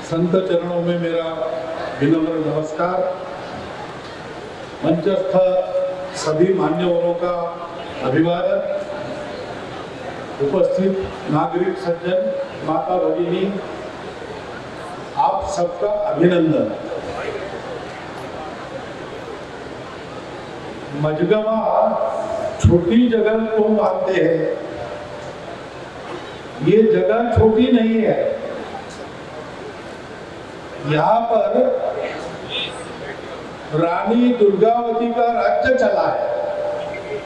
संत चरणों में मेरा विनम्र नमस्कार। मंचस्थ सभी मान्यवरों का अभिवादन, उपस्थित नागरिक सज्जन, माता भगिनी, आप सबका अभिनंदन। मजगवा छोटी जगह को मानते हैं, ये जगह छोटी नहीं है। यहाँ पर रानी दुर्गावती का राज्य चला है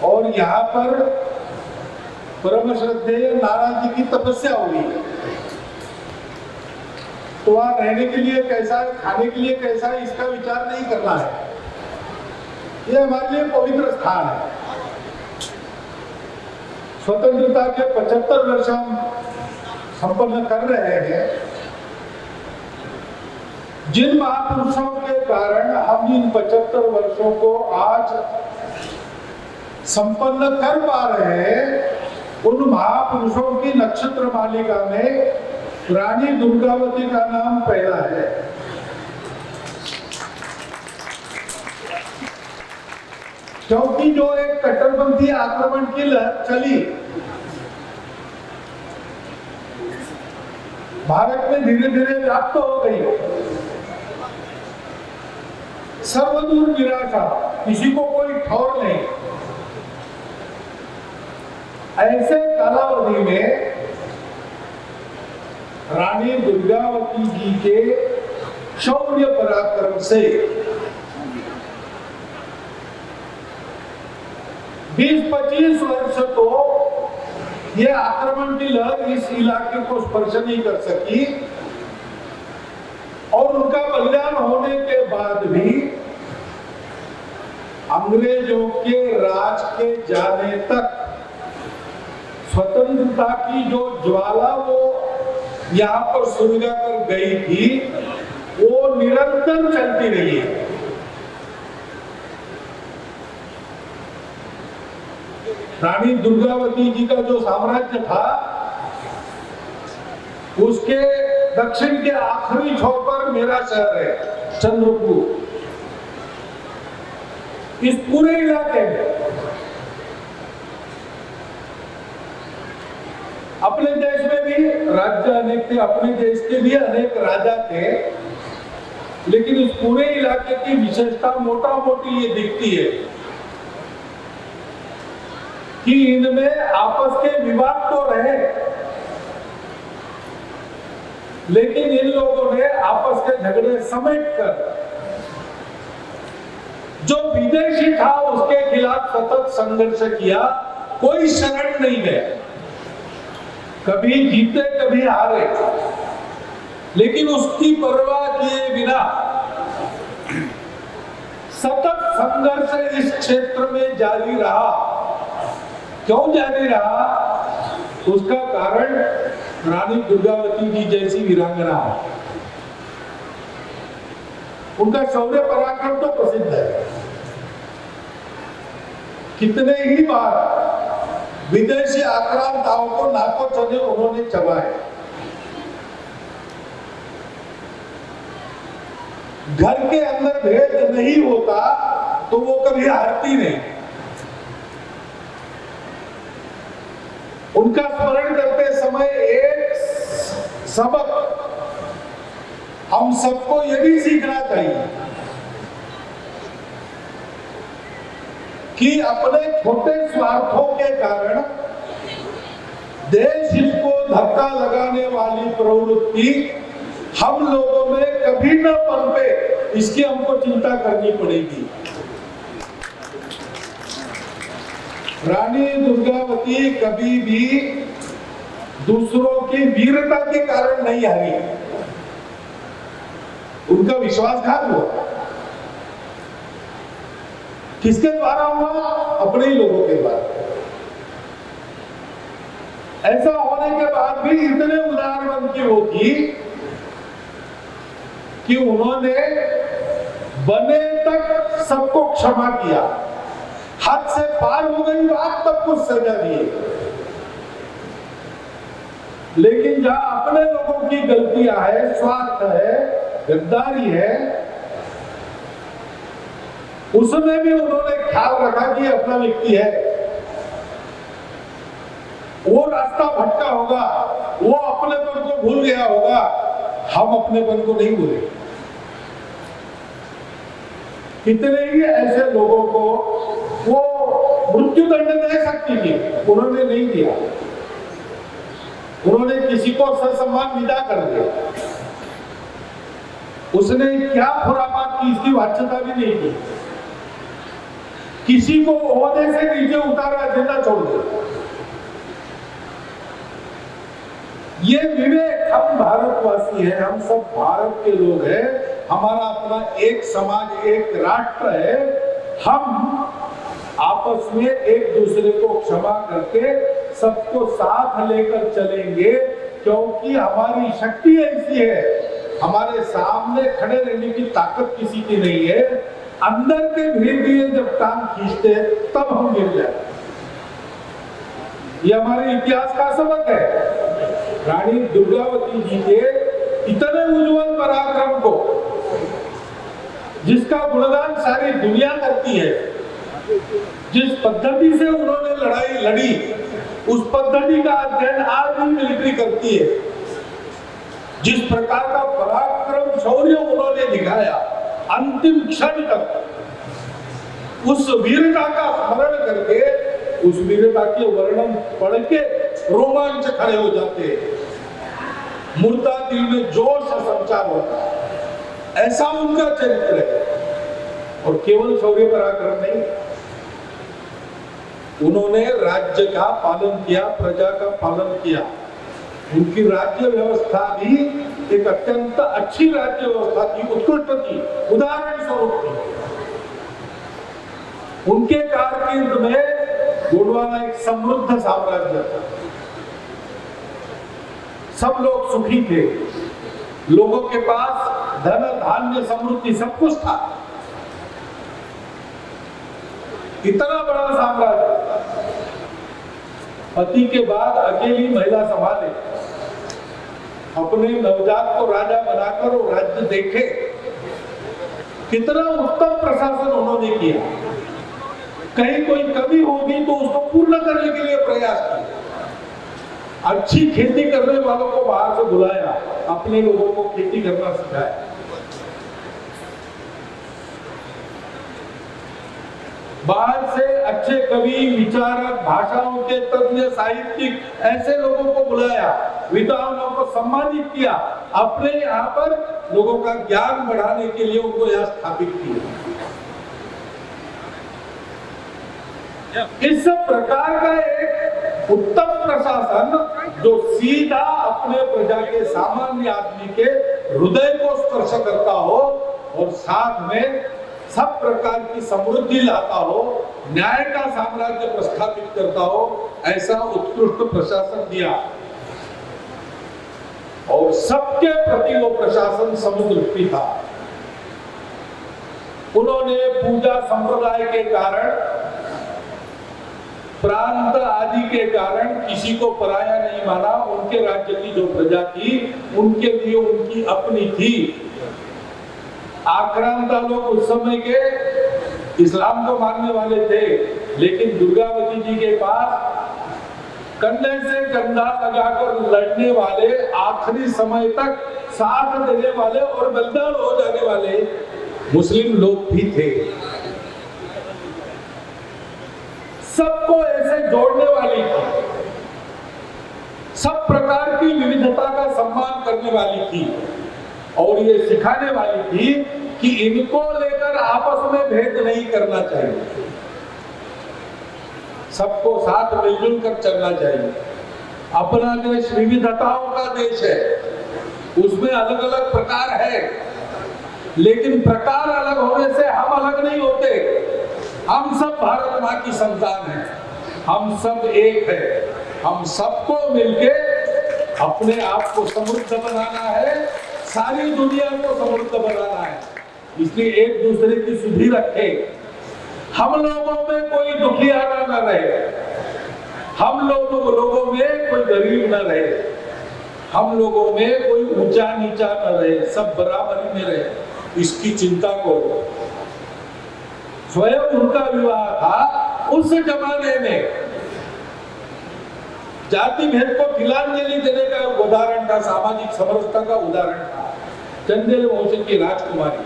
और यहाँ पर परम श्रद्धेय नारायण जी की तपस्या हुई है। तो वहाँ रहने के लिए कैसा है, खाने के लिए कैसा है, इसका विचार नहीं करना है। यह हमारे लिए पवित्र स्थान है। स्वतंत्रता के 75 वर्ष हम संपन्न कर रहे हैं। जिन महापुरुषों के कारण हम इन 75 वर्षों को आज संपन्न कर पा रहे हैं, उन महापुरुषों की नक्षत्र मालिका में रानी दुर्गावती का नाम पहला है। क्योंकि जो एक कट्टरपंथी आक्रमण की लहर चली, भारत में धीरे धीरे व्याप्त हो गई। सर्वदूर निराशा, किसी को कोई ठौर नहीं। ऐसे कालावधि में रानी दुर्गावती जी के शौर्य पराक्रम से 20-25 वर्ष तो ये आक्रमण की लहर इस इलाके को स्पर्श नहीं कर सकी और उनका बलिदान होने के बाद भी अंग्रेजों के राज के जाने तक स्वतंत्रता की जो ज्वाला वो यहाँ पर सुलगा कर गई थी, वो निरंतर चलती रही है। रानी दुर्गावती जी का जो साम्राज्य था, उसके दक्षिण के आखिरी छोर पर मेरा शहर है चंद्रपुर। इस पूरे इलाके में अपने देश में भी राज्य अनेक थे, अपने देश के भी अनेक राजा थे, लेकिन इस पूरे इलाके की विशेषता मोटा मोटी ये दिखती है कि इनमें आपस के विवाद तो रहे, लेकिन इन लोगों ने आपस के झगड़े समेटकर जो विदेशी था उसके खिलाफ सतत संघर्ष किया। कोई शरण नहीं गया, कभी जीते कभी हारे, लेकिन उसकी परवाह किए बिना सतत संघर्ष इस क्षेत्र में जारी रहा। क्यों जारी रहा? उसका कारण रानी दुर्गावती जी जैसी वीरांगना है। उनका शौर्य पराक्रम तो प्रसिद्ध है। कितने ही बार विदेशी आक्रांताओं को नाकों चने उन्होंने चबाए। घर के अंदर भेद नहीं होता तो वो कभी हारती नहीं। उनका स्मरण करते समय एक सबक हम सबको यह भी सीखना चाहिए कि अपने छोटे स्वार्थों के कारण देश हित को धक्का लगाने वाली प्रवृत्ति हम लोगों में कभी न पनपे, इसकी हमको चिंता करनी पड़ेगी। रानी दुर्गावती कभी भी दूसरों की वीरता के कारण नहीं हारी। उनका विश्वासघात हुआ। किसके द्वारा हुआ? अपने ही लोगों के द्वारा। ऐसा होने के बाद भी इतने उदार मन की वो थी कि उन्होंने बने तक सबको क्षमा किया। हद से पार हो गई बात तब कुछ सजा दिए। लेकिन जहां अपने लोगों की गलतियां है, स्वार्थ है, गद्दारी है, उसमें भी उन्होंने ख्याल रखा कि अपना व्यक्ति है, वो रास्ता भटका होगा, वो अपनेपन को भूल गया होगा, हम अपनेपन को नहीं भूले। कितने ही ऐसे लोगों को वो मृत्यु दंड दे सकती थी, उन्होंने नहीं दिया। उन्होंने किसी को ससम्मान विदा कर दिया। उसने क्या खुरापात की, इसकी वाच्यता भी नहीं की। किसी को ओहदे से नीचे उतारा, जिंदा छोड़ दिया। ये विवेक, हम भारतवासी हैं, हम सब भारत के लोग हैं, हमारा अपना एक समाज, एक राष्ट्र है। हम आपस में एक दूसरे को क्षमा करके सबको साथ लेकर चलेंगे, क्योंकि हमारी शक्ति ऐसी है, हमारे सामने खड़े रहने की ताकत किसी की नहीं है। अंदर के भीड़ दिए जब टांग खींचते तब हम गिर जाते। ये हमारे इतिहास का सबक है। रानी दुर्गावती जी के इतने उज्जवल पराक्रम को, जिसका गुणगान सारी दुनिया करती है, जिस पद्धति से उन्होंने लड़ाई लड़ी, उस पद्धति का अध्ययन आज भी मिलिट्री करती है। जिस प्रकार का पराक्रम, शौर्य उन्होंने दिखाया अंतिम क्षण तक, उस वीरता का स्मरण करके, उस वीरता के वर्णन पढ़ के रोमांच खड़े हो जाते, मुर्दा दिल में जोश संचार होता है। ऐसा उनका चरित्र है। और केवल शौर्य पराक्रम नहीं, उन्होंने राज्य का पालन किया, प्रजा का पालन किया। उनकी राज्य व्यवस्था भी एक अत्यंत अच्छी राज्य व्यवस्था थी, उत्कृष्ट थी, उदाहरण स्वरूप थी। उनके कारकिर्द में गोंडवाना एक समृद्ध साम्राज्य था। सब लोग सुखी थे, लोगों के पास धन, धान्य, समृद्धि सब कुछ था। इतना बड़ा साम्राज्य, पति के बाद अकेली महिला संभाले, अपने नवजात को राजा बनाकर वो राज्य देखे। कितना उत्तम प्रशासन उन्होंने किया। कहीं कोई कमी होगी तो उसको पूर्ण करने के लिए प्रयास किया। अच्छी खेती करने वालों को बाहर से बुलाया, अपने लोगों को खेती करना सिखाया। बाहर से अच्छे कवि, विचारक, भाषाओं के तज्ञ, साहित्यिक, ऐसे लोगों को बुलाया, विद्वानों को सम्मानित किया। अपने यहाँ पर लोगों का ज्ञान बढ़ाने के लिए उनको यहाँ स्थापित किया। इस प्रकार का एक उत्तम प्रशासन जो सीधा अपने प्रजा के, सामान्य आदमी के हृदय को स्पर्श करता हो और साथ में सब प्रकार की समृद्धि लाता हो, न्याय का साम्राज्य प्रस्थापित करता हो, ऐसा उत्कृष्ट प्रशासन दिया। और सबके प्रति वो प्रशासन समुद्रदृष्टि था। उन्होंने पूजा संप्रदाय के कारण, प्रांत आदि के कारण किसी को पराया नहीं माना। उनके राज्य की जो प्रजा थी, उनके लिए उनकी अपनी थी। आक्रांता लोग उस समय के इस्लाम को मानने वाले थे, लेकिन दुर्गावती जी के पास कंधे से कंधा लगाकर लड़ने वाले, आखिरी समय तक साथ देने वाले और बलिदान हो जाने वाले मुस्लिम लोग भी थे। सबको ऐसे जोड़ने वाली थी, सब प्रकार की विविधता का सम्मान करने वाली थी और ये सिखाने वाली थी कि इनको लेकर आपस में भेद नहीं करना चाहिए, सबको साथ मिलजुल कर चलना चाहिए। अपना देश विविधताओं का देश है, उसमें अलग अलग प्रकार है, लेकिन प्रकार अलग होने से हम अलग नहीं होते। हम सब भारत माँ की संतान हैं, हम सब एक है। हम सबको मिलके अपने आप को समृद्ध बनाना है, सारी दुनिया को समृद्ध बनाना है। इसलिए एक दूसरे की सुधि रखे, हम लोगों में कोई दुखियारा न रहे, हम लोगों में कोई गरीब न रहे, हम लोगों में कोई ऊंचा नीचा न रहे, सब बराबरी में रहे, इसकी चिंता करो। स्वयं उनका विवाह था, उस जमाने में जाति भेद को तिलांजलि देने का उदाहरण था, सामाजिक समरसता का उदाहरण था। चंदेल वंश की राजकुमारी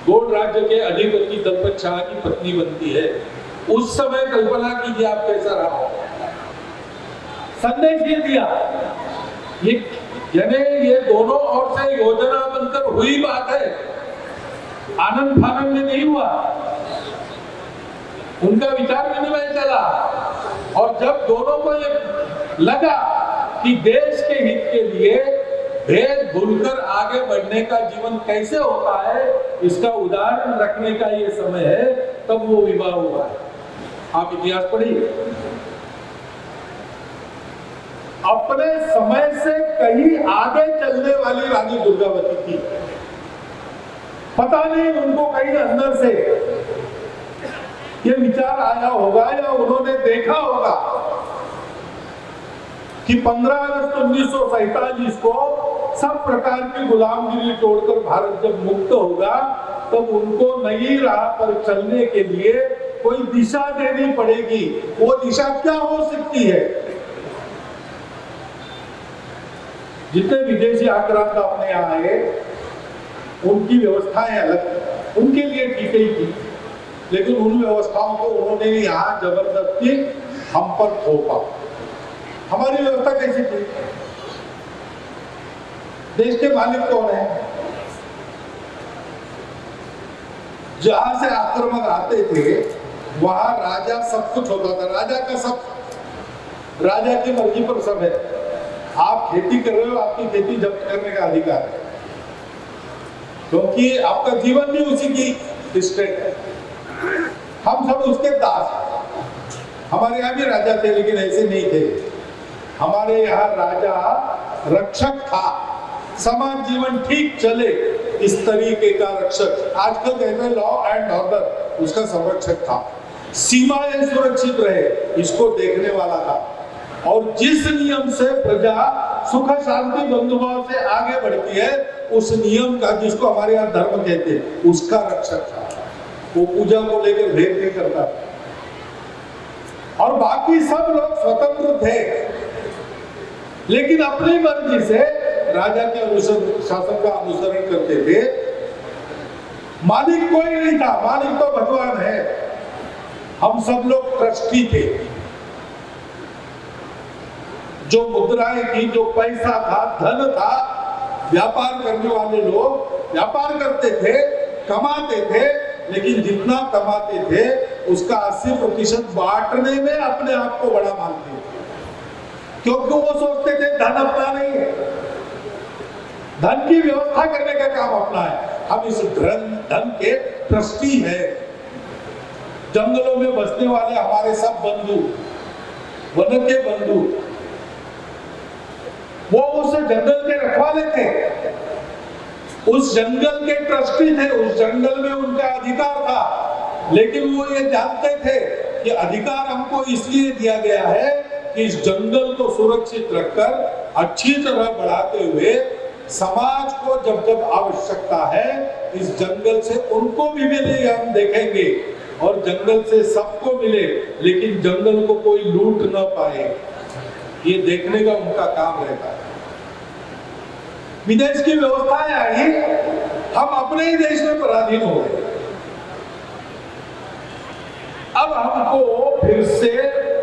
गोंड राज्य के अधिपति दलपत शाह की पत्नी बनती है। उस समय कल्पना कीजिए आप कैसा रहा हो। संदेश ये दिया, ये दोनों ओर से योजना बनकर हुई बात है, आनंद फानंद में नहीं हुआ। उनका विचार विनिमय चला और जब दोनों को ये लगा कि देश के हित के लिए भेद भूलकर आगे बढ़ने का जीवन कैसे होता है, इसका उदाहरण रखने का ये समय है, तब वो विवाह हुआ है। आप इतिहास पढ़िए। अपने समय से कहीं आगे चलने वाली रानी दुर्गावती थी। पता नहीं उनको कहीं अंदर से ये विचार आया होगा या उन्होंने देखा होगा कि 15 अगस्त 1947 को सब प्रकार की गुलामगिरी तोड़कर भारत जब मुक्त होगा, तब उनको नई राह पर चलने के लिए कोई दिशा देनी पड़ेगी। वो दिशा क्या हो सकती है? जितने विदेशी आक्रांत अपने यहाँ आए, उनकी व्यवस्थाएं अलग, उनके लिए ठीक ही थी, लेकिन उन व्यवस्थाओं को उन्होंने यहाँ जबरदस्ती हम पर थोपा। हमारी व्यवस्था कैसी थी? देश के मालिक कौन है? जहां से आक्रमण आते थे वहां राजा सब कुछ होता था। राजा का सब, राजा की मर्जी पर सब है। आप खेती कर रहे हो, आपकी खेती जब्त करने का अधिकार है, क्योंकि आपका जीवन भी उसी की स्टेट है। हम सब उसके दास हैं। हमारे यहाँ भी राजा थे, लेकिन ऐसे नहीं थे। हमारे यहाँ राजा रक्षक था, समाज जीवन ठीक चले इस तरीके का रक्षक। आजकल कहते हैं लॉ एंड ऑर्डर, उसका संरक्षक था। सीमाएं सुरक्षित रहे, इसको देखने वाला था। और जिस नियम से प्रजा सुख शांति बंधुभाव से आगे बढ़ती है, उस नियम का, जिसको हमारे यहाँ धर्म कहते हैं, उसका रक्षक था। वो पूजा को लेकर भेद नहीं करता। और बाकी सब लोग स्वतंत्र थे, लेकिन अपनी मर्जी से राजा के शासन का अनुसरण करते थे। मालिक कोई नहीं था, मालिक तो भगवान है। हम सब लोग ट्रस्टी थे। जो मुद्राएं थी, जो पैसा था, धन था, व्यापार करने वाले लोग व्यापार करते थे, कमाते थे, लेकिन जितना कमाते थे उसका 80% बांटने में अपने आप को बड़ा मानते थे, क्योंकि वो सोचते थे धन अपना नहीं है, धन की व्यवस्था करने का काम अपना है। हम इस धन के ट्रस्टी हैं। जंगलों में बसने वाले हमारे सब बंधु, वन के बंधु, वो उस जंगल के रखवाले थे, उस जंगल के ट्रस्टी थे, उस जंगल में उनका अधिकार था। लेकिन वो ये जानते थे कि अधिकार हमको इसलिए दिया गया है कि इस जंगल को सुरक्षित रखकर अच्छी तरह बढ़ाते हुए समाज को जब जब आवश्यकता है, इस जंगल से उनको भी मिले हम देखेंगे, और जंगल से सबको मिले, लेकिन जंगल को कोई लूट न पाए, ये देखने का उनका काम रहता है। विदेश की व्यवस्थाएं आई, हम अपने ही देश में पराधीन हो गए। अब हमको फिर से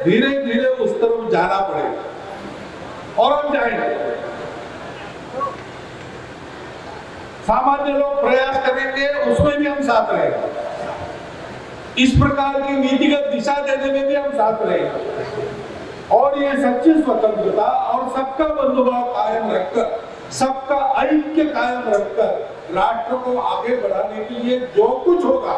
धीरे धीरे उस तरफ जाना पड़ेगा, और हम जाएंगे। सामान्य लोग प्रयास करेंगे, उसमें भी हम साथ रहेंगे। इस प्रकार की नीतिगत दिशा देने में भी हम साथ रहेंगे। और ये सच्ची स्वतंत्रता और सबका बंधुभाव कायम रखकर, सबका ऐक्य कायम रखकर राष्ट्र को आगे बढ़ाने के लिए जो कुछ होगा,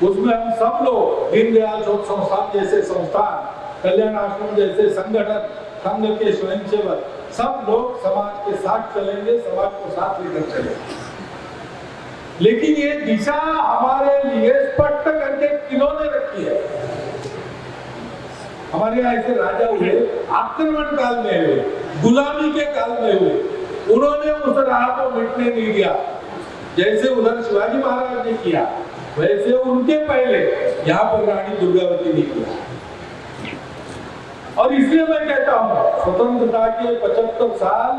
उसमें हम सब लोग, दीनदयाल शोध संस्थान जैसे संस्थान, कल्याण आश्रम जैसे संगठन, संघ के स्वयंसेवक, सब लोग समाज के साथ चलेंगे, समाज को साथ लेकर चलेंगे। लेकिन ये दिशा हमारे लिए स्पष्ट करके किन्होंने रखी है? हमारे यहाँ ऐसे राजा हुए, आक्रमण काल में हुए, गुलामी के काल में हुए, उन्होंने उस राह को मिटने नहीं दिया। जैसे उधर शिवाजी महाराज ने किया, वैसे उनके पहले यहाँ पर रानी दुर्गावती ने किया। और इसलिए मैं कहता हूँ, स्वतंत्रता के 75 साल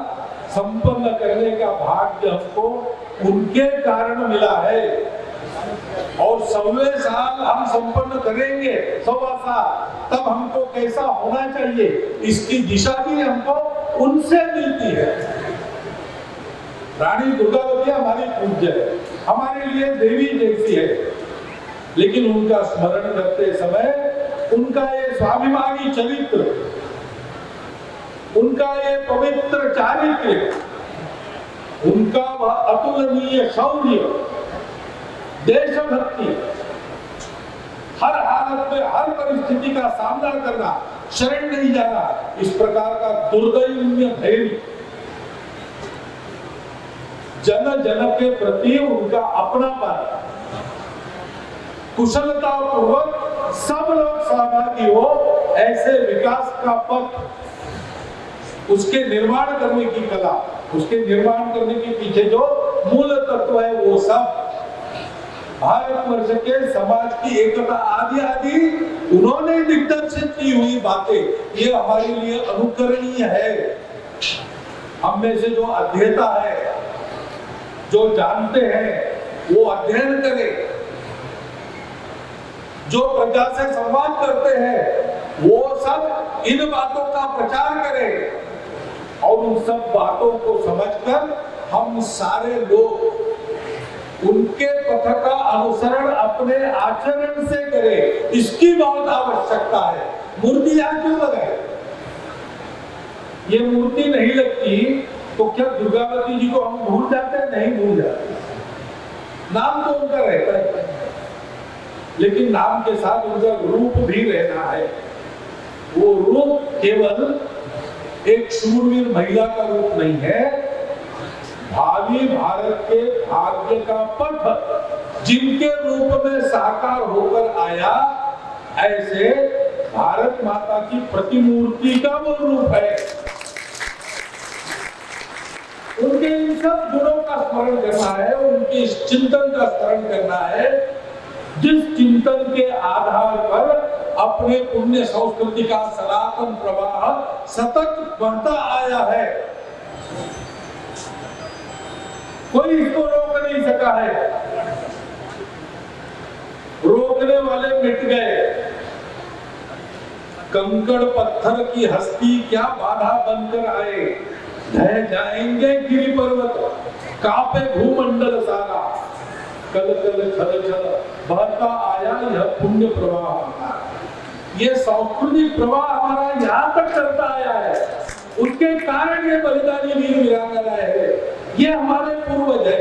संपन्न करने का भाग्य हमको उनके कारण मिला है। और 100वें साल हम संपन्न करेंगे, 100वां साल, तब हमको कैसा होना चाहिए, इसकी दिशा भी हमको उनसे मिलती है। रानी दुर्गावती हमारी पूज्य है, हमारे लिए देवी जैसी है, लेकिन उनका स्मरण करते समय उनका ये स्वाभिमानी चरित्र, उनका ये पवित्र चारित्र्य, उनका वह अतुलनीय शौर्य, देशभक्ति, हर हालत में हर परिस्थिति का सामना करना, शरण नहीं जाना, इस प्रकार का दुर्दैवीय धैर्य, जन जन के प्रति उनका अपनापन, कुशलता पूर्वक सब लोग सहभागी हो, ऐसे विकास का पथ, उसके निर्माण करने की कला, उसके निर्माण करने के पीछे जो मूल तत्व है, वो सब भारतवर्ष के समाज की एकता आदि आदि उन्होंने दिग्दर्शित की हुई बातें, ये हमारे लिए अनुकरणीय है। हम में से जो अध्येता है, जो जानते हैं, वो अध्ययन करें, जो प्रजा से संवाद करते हैं, वो सब इन बातों का प्रचार करें, और उन सब बातों को समझकर हम सारे लोग उनके पथ का अनुसरण अपने आचरण से करें, इसकी बहुत आवश्यकता है। मूर्ति यहाँ क्यों लगाए? ये मूर्ति नहीं लगती तो क्या दुर्गावती जी को हम भूल जाते हैं? नहीं भूल जाते, नाम तो उनका रहता है, लेकिन नाम के साथ उनका रूप भी रहना है। वो रूप केवल एक शूरवीर महिला का रूप नहीं है, भावी भारत के भाग्य का पथ जिनके रूप में साकार होकर आया, ऐसे भारत माता की प्रतिमूर्ति का वो रूप है। उनके इन सब गुणों का स्मरण करना है, उनके इस चिंतन का स्मरण करना है, जिस चिंतन के आधार पर अपने पुण्य संस्कृति का सनातन प्रवाह सतत बढ़ता आया है। कोई इसको रोक नहीं सका है, रोकने वाले मिट गए। कंकड़ पत्थर की हस्ती क्या बाधा बनकर आए, ढह जाएंगे गिरि पर्वत, कांपे भूमंडल सारा, कल कल छल छल बहता आया यह पुण्य प्रवाह। ये सांस्कृतिक प्रवाह हमारा यहाँ तक चलता आया है, उसके कारण ये बलिदानी वीर वीरांगनाएं है, ये हमारे पूर्वज है।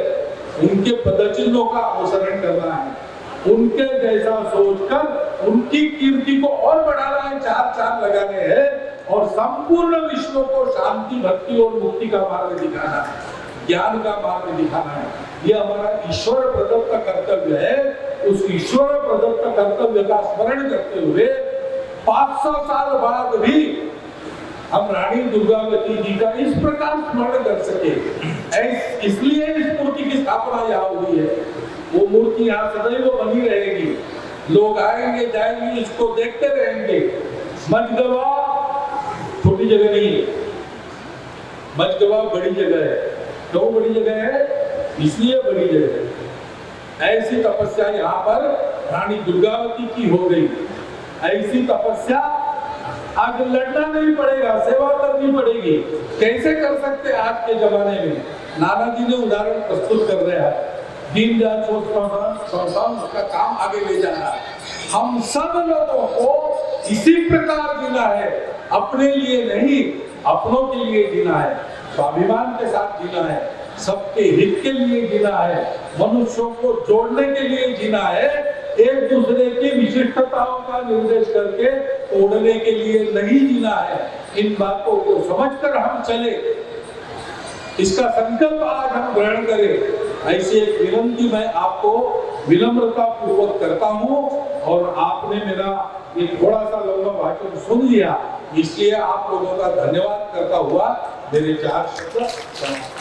उनके पदचिन्हों का अनुसरण करना है, उनके जैसा सोचकर उनकी कीर्ति को और बढ़ाना है, चार चांद लगाने हैं, और संपूर्ण विश्व को शांति, भक्ति और मुक्ति का मार्ग दिखाना है, ज्ञान का मार्ग दिखाना है। ये हमारा ईश्वर प्रदत्त कर्तव्य है। उस ईश्वर प्रदत्त कर्तव्य का स्मरण करते हुए 500 साल बाद भी हम रानी दुर्गावती जी का इस प्रकार स्मरण कर सके, इसलिए इस मूर्ति की स्थापना यहाँ हुई है। वो मूर्ति यहाँ सदैव बनी रहेगी, लोग आएंगे जाएंगे, इसको देखते रहेंगे। मझगवा छोटी जगह नहीं है, मझगवा बड़ी जगह है। क्यों बड़ी जगह है? इसलिए बड़ी जगह है। ऐसी तपस्या यहाँ पर रानी दुर्गावती की हो गई। ऐसी तपस्या आज लड़ना नहीं पड़ेगा, सेवा करनी पड़ेगी। कैसे कर सकते आज के जमाने में? नाना जी ने उदाहरण प्रस्तुत कर रहे हैं, दीनदयाल संस्थान उसका काम आगे ले जाना है। हम सब लोगों को इसी प्रकार जीना है, अपने लिए नहीं, अपनों के लिए जीना है, स्वाभिमान के साथ जीना है, सबके हित के लिए जीना है, मनुष्यों को जोड़ने के लिए जीना है, एक दूसरे की विशिष्टताओं का निर्देश करके तोड़ने के लिए नहीं जीना है। इन बातों को समझकर हम चले, इसका संकल्प आज हम ग्रहण करें। ऐसी एक विनंती मैं आपको विनम्रता पूर्वक करता हूं, और आपने मेरा ये थोड़ा सा लंबा भाषण सुन लिया, इसलिए आप लोगों का धन्यवाद करता हुआ मेरे 4 शब्द समाप्त।